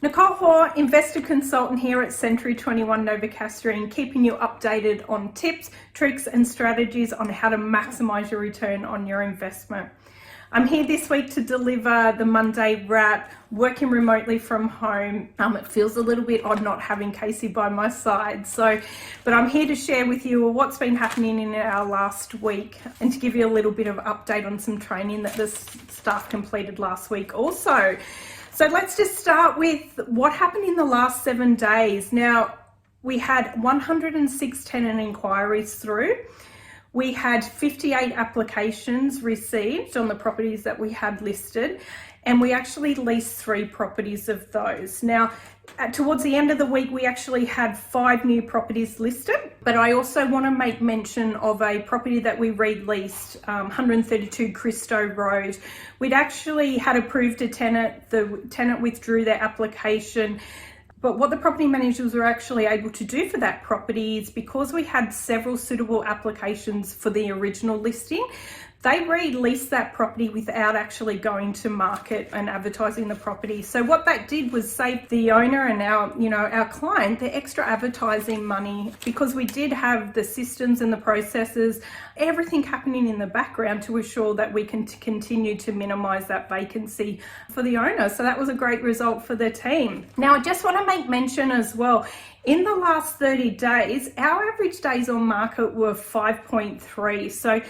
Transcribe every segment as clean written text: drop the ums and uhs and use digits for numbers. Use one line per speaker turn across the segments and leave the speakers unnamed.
Nicole Hoare, investor consultant here at Century 21 Newcastle, and keeping you updated on tips, tricks and strategies on how to maximise your return on your investment. I'm here this week to deliver the Monday wrap, working remotely from home. It feels a little bit odd not having Casey by my side. But I'm here to share with you what's been happening in our last week and to give you a little bit of update on some training that the staff completed last week also. So let's just start with what happened in the last 7 days. Now, we had 106 tenant inquiries through. We had 58 applications received on the properties that we had listed, and we actually leased 3 properties of those. Now, towards the end of the week, we actually had 5 new properties listed, but I also want to make mention of a property that we released, 132 Christo Road. We'd actually had approved a tenant. The tenant withdrew their application. But what the property managers were actually able to do for that property is, because we had several suitable applications for the original listing, they released that property without actually going to market and advertising the property. So what that did was save the owner and our client the extra advertising money, because we did have the systems and the processes, everything happening in the background to ensure that we can continue to minimize that vacancy for the owner. So that was a great result for the team. Now, I just want to make mention as well, in the last 30 days, our average days on market were 5.3. So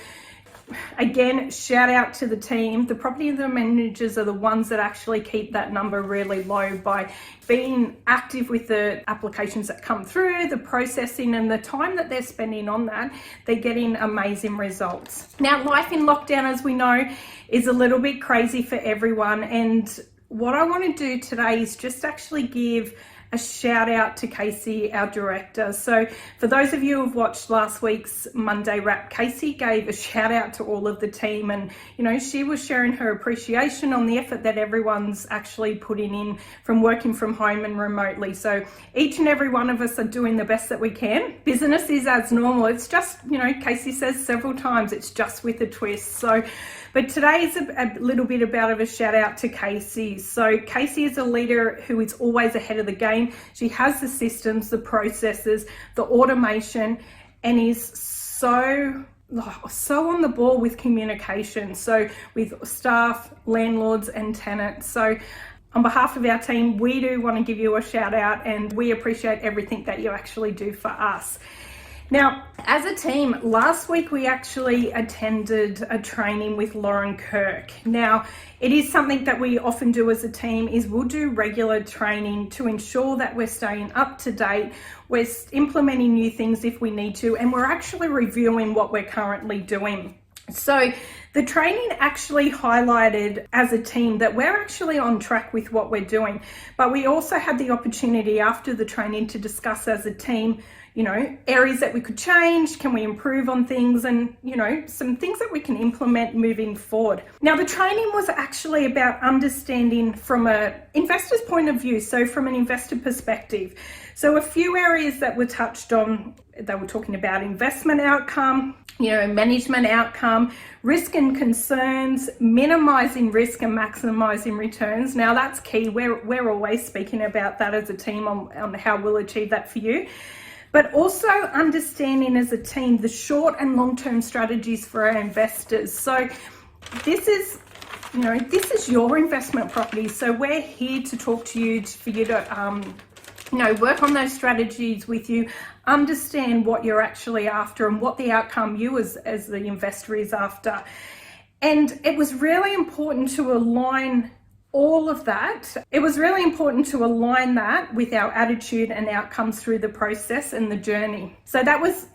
again, shout out to the team. The property managers are the ones that actually keep that number really low by being active with the applications that come through, the processing and the time that they're spending on that. They're getting amazing results. Now, life in lockdown, as we know, is a little bit crazy for everyone. And what I want to do today is just actually give a shout out to Casey, our director. So for those of you who've watched last week's Monday wrap, Casey gave a shout out to all of the team, and she was sharing her appreciation on the effort that everyone's actually putting in from working from home and remotely. So each and every one of us are doing the best that we can. Business is as normal. It's just, Casey says several times, it's just with a twist. But today is a little bit of a shout out to Casey. So Casey is a leader who is always ahead of the game. She has the systems, the processes, the automation, and is so on the ball with communication. So with staff, landlords and tenants. So on behalf of our team, we do want to give you a shout out, and we appreciate everything that you actually do for us. Now, as a team, last week we actually attended a training with Lauren Kirk. Now, it is something that we often do as a team, is we'll do regular training to ensure that we're staying up to date, we're implementing new things if we need to, and we're actually reviewing what we're currently doing. So the training actually highlighted as a team that we're actually on track with what we're doing, but we also had the opportunity after the training to discuss as a team, areas that we could change, can we improve on things, and, some things that we can implement moving forward. Now, the training was actually about understanding from an investor's point of view, so from an investor perspective. So a few areas that were touched on, they were talking about investment outcome, management outcome, risk and concerns, minimizing risk and maximizing returns. Now, that's key. We're always speaking about that as a team on how we'll achieve that for you. But also understanding as a team the short and long-term strategies for our investors. So this is your investment property. So we're here to talk to you, for you to work on those strategies with you, understand what you're actually after and what the outcome you as the investor is after. And it was really important to align all of that. It was really important to align that with our attitude and outcomes through the process and the journey. So that was,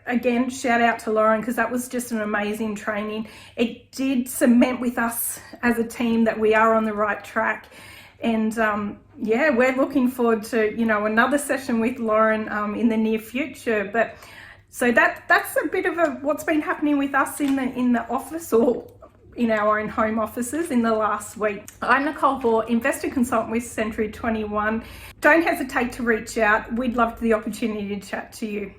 again, shout out to Lauren, because that was just an amazing training. It did cement with us as a team that we are on the right track. And we're looking forward to, another session with Lauren in the near future. But so that's a bit of what's been happening with us in the office, or in our own home offices in the last week. I'm Nicole Hoare, investor consultant with Century 21. Don't hesitate to reach out. We'd love the opportunity to chat to you.